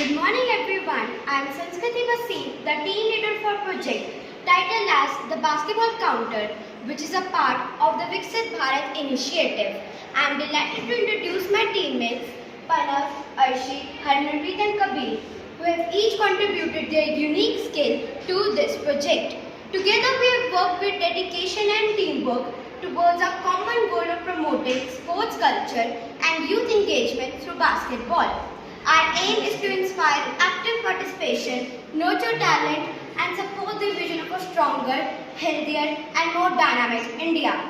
Good morning everyone. I am Viksit, the team leader for project titled as the Basketball Counter, which is a part of the Viksit Bharat initiative. I am delighted to introduce my teammates Panav, Arshi, Harmanpreet and Kabir, who have each contributed their unique skill to this project. Together we have worked with dedication and teamwork towards our common goal of promoting sports culture and youth engagement through basketball. Our aim is to inspire active participation, nurture talent and support the vision of a stronger, healthier and more dynamic India.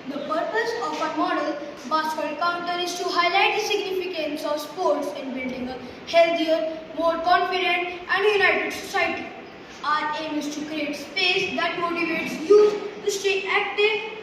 The purpose of our model basketball counter is to highlight the significance of sports in building a healthier, more confident and united society. Our aim is to create space that motivates youth to stay active,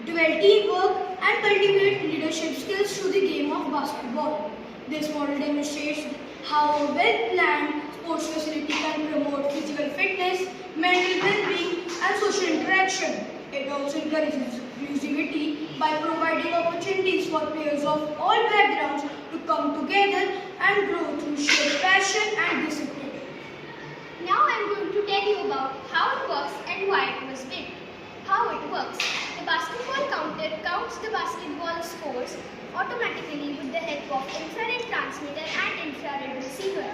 develop teamwork and cultivate leadership skills through the game of basketball. This model demonstrates how a well-planned sports facility can promote physical fitness, mental well-being and social interaction. It also encourages inclusivity by providing opportunities for players of all backgrounds to come together and grow through shared passion and discipline. Now I am going to tell you about how it works and why it was built. How it works. The basketball counter counts the basketball scores automatically with the help of infrared transmitter and infrared receiver.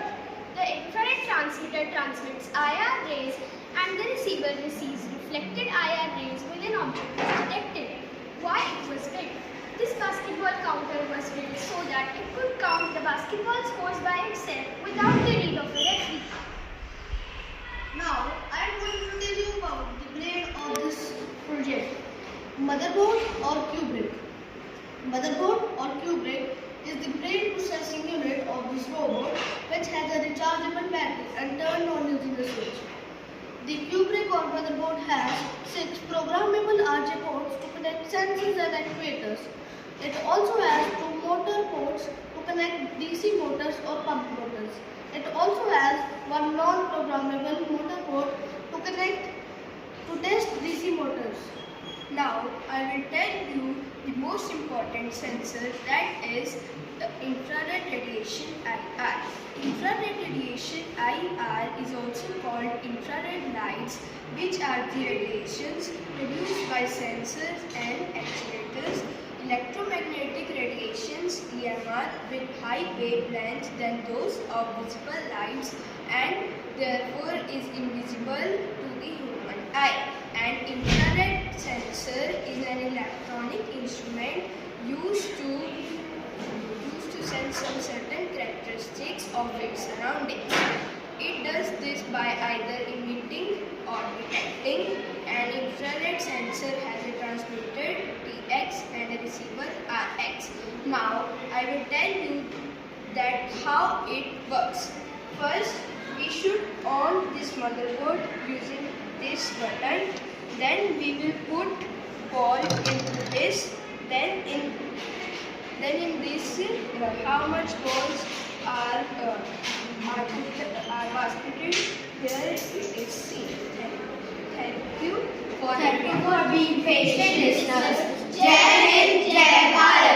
The infrared transmitter transmits IR rays and the receiver receives reflected IR rays when an object is detected. Why it was built? This basketball counter was built so that it could count the basketball scores by itself without the need of a referee. Now I am going to tell you about the brain of this project. Motherboard or cubric. Motherboard or cubric is the brain processing unit of this robot, which has a rechargeable battery and turned on using a switch. The cubric or motherboard has 6 programmable RJ ports to connect sensors and actuators. It also has 2 motor ports to connect DC motors or pump motors. It also has 1 non-programmable motor port to connect to test DC motors. Now I will tell you the most important sensor, that is the infrared radiation IR. Infrared radiation IR is also called infrared lights, which are the radiations produced by sensors and actuators. Electromagnetic radiations EMR with high wavelengths than those of visible lights and therefore is invisible to the human eye. An infrared sensor is an electronic instrument used to sense some certain characteristics of its surroundings. It does this by either emitting or detecting. An infrared sensor has a transmitter TX and a receiver RX. Now I will tell you that how it works. First, we should on this motherboard using this button. Then we will put ball into this. Then in this how much balls are basketed. Here it is seen. Thank you for being patient listeners. Jai Hind, Jai Bharat.